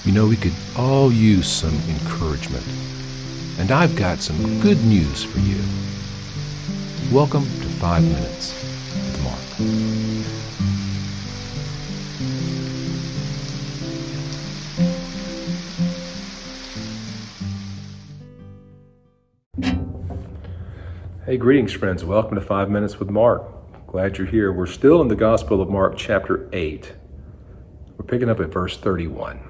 We could all use some encouragement. And I've got some good news for you. Welcome to 5 Minutes with Mark. Hey, greetings, friends. Welcome to 5 Minutes with Mark. Glad you're here. We're still in the Gospel of Mark, chapter 8. We're picking up at verse 31.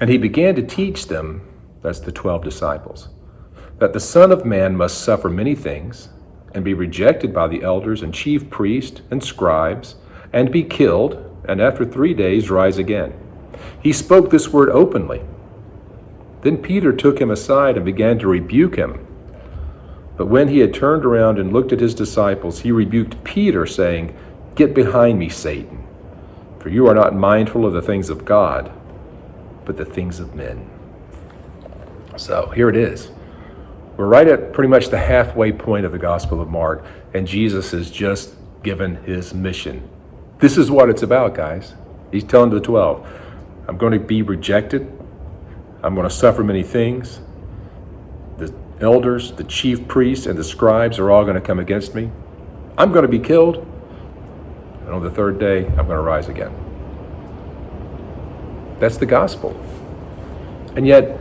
And he began to teach them, that's the 12 disciples, that the Son of Man must suffer many things and be rejected by the elders and chief priests and scribes and be killed, and after 3 days rise again. He spoke this word openly. Then Peter took him aside and began to rebuke him. But when he had turned around and looked at his disciples, he rebuked Peter, saying, "Get behind me, Satan, for you are not mindful of the things of God, but the things of men." So here it is. We're right at pretty much the halfway point of the Gospel of Mark, and Jesus has just given his mission. This is what it's about, guys. He's telling the 12, I'm going to be rejected. I'm going to suffer many things. The elders, the chief priests, and the scribes are all going to come against me. I'm going to be killed. And on the third day, I'm going to rise again. That's the gospel. And yet,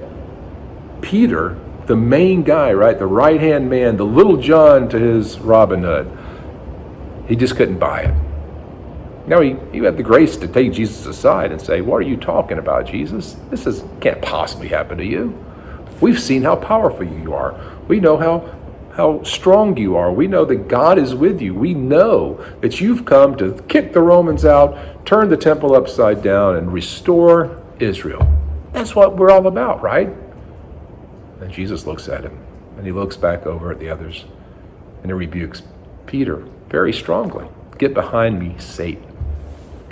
Peter, the main guy, right, the right-hand man, the little John to his Robin Hood, he just couldn't buy it. Now, he had the grace to take Jesus aside and say, "What are you talking about, Jesus? This can't possibly happen to you. We've seen how powerful you are. We know how strong you are. We know that God is with you. We know that you've come to kick the Romans out, turn the temple upside down, and restore Israel. That's what we're all about, right?" And Jesus looks at him, and he looks back over at the others, and he rebukes Peter very strongly. "Get behind me, Satan."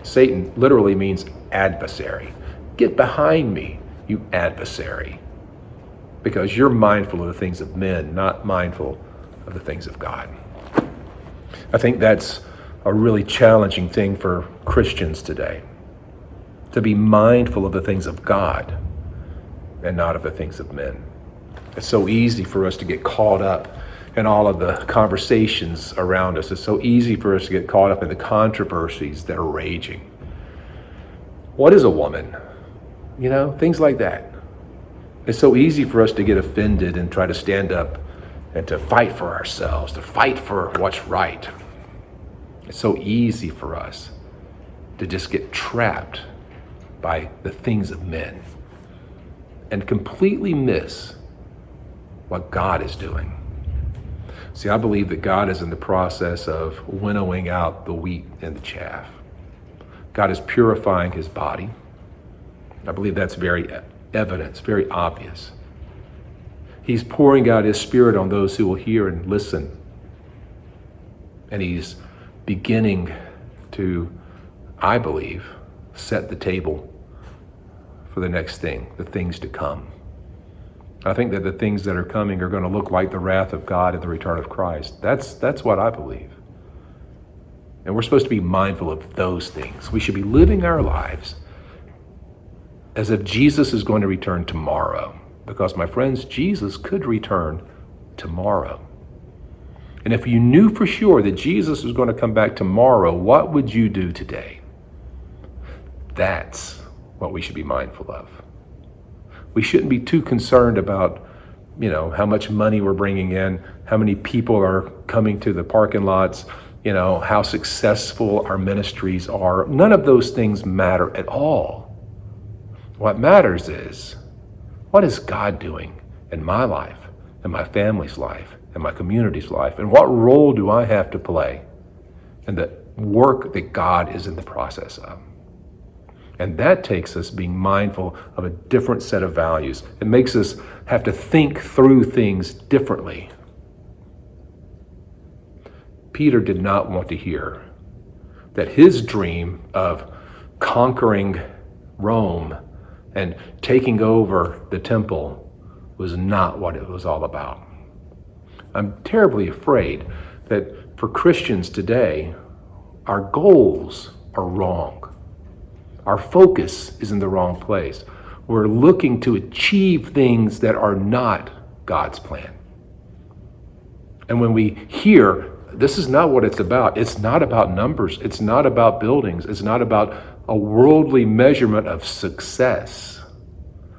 Satan literally means adversary. Get behind me, you adversary, because you're mindful of the things of men, not mindful of the things of God. I think that's a really challenging thing for Christians today, to be mindful of the things of God and not of the things of men. It's so easy for us to get caught up in all of the conversations around us. It's so easy for us to get caught up in the controversies that are raging. What is a woman? Things like that. It's so easy for us to get offended and try to stand up and to fight for ourselves, to fight for what's right. It's so easy for us to just get trapped by the things of men and completely miss what God is doing. See, I believe that God is in the process of winnowing out the wheat and the chaff. God is purifying his body. I believe that's very evident, it's very obvious. He's pouring out his Spirit on those who will hear and listen. And he's beginning to, I believe, set the table for the next thing, the things to come. I think that the things that are coming are going to look like the wrath of God at the return of Christ. That's what I believe. And we're supposed to be mindful of those things. We should be living our lives as if Jesus is going to return tomorrow. Because, my friends, Jesus could return tomorrow. And if you knew for sure that Jesus was going to come back tomorrow, what would you do today? That's what we should be mindful of. We shouldn't be too concerned about, how much money we're bringing in, how many people are coming to the parking lots, how successful our ministries are. None of those things matter at all. What matters is, what is God doing in my life, in my family's life, in my community's life, and what role do I have to play in the work that God is in the process of? And that takes us being mindful of a different set of values. It makes us have to think through things differently. Peter did not want to hear that his dream of conquering Rome and taking over the temple was not what it was all about. I'm terribly afraid that for Christians today, our goals are wrong. Our focus is in the wrong place. We're looking to achieve things that are not God's plan. And when we hear, this is not what it's not about numbers. It's not about buildings. It's not about a worldly measurement of success.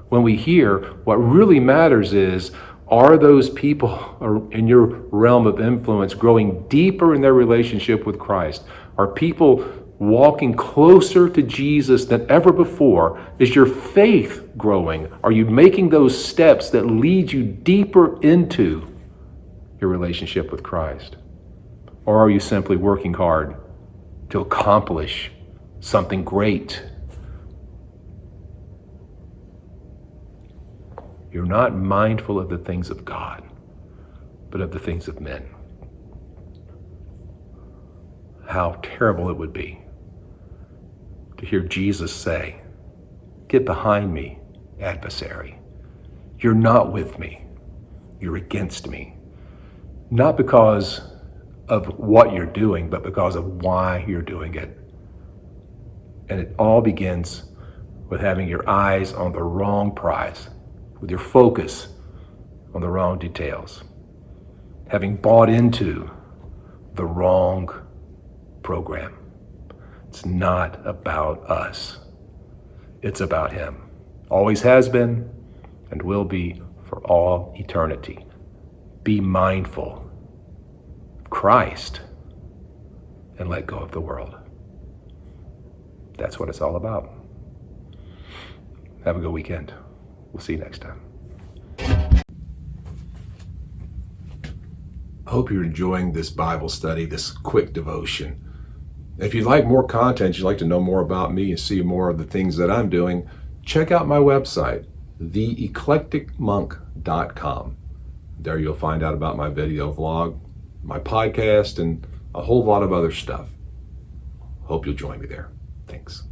When we hear, what really matters is, are those people in your realm of influence growing deeper in their relationship with Christ? Are people walking closer to Jesus than ever before? Is your faith growing? Are you making those steps that lead you deeper into your relationship with Christ? Or are you simply working hard to accomplish something great? You're not mindful of the things of God, but of the things of men. How terrible it would be to hear Jesus say, "Get behind me, adversary. You're not with me. You're against me." Not because of what you're doing, but because of why you're doing it. And it all begins with having your eyes on the wrong prize, with your focus on the wrong details, having bought into the wrong program. It's not about us. It's about Him. Always has been and will be for all eternity. Be mindful of Christ and let go of the world. That's what it's all about. Have a good weekend. We'll see you next time. I hope you're enjoying this Bible study, this quick devotion. If you'd like more content, you'd like to know more about me and see more of the things that I'm doing, check out my website, theeclecticmonk.com. There you'll find out about my video vlog, my podcast, and a whole lot of other stuff. Hope you'll join me there. Thanks.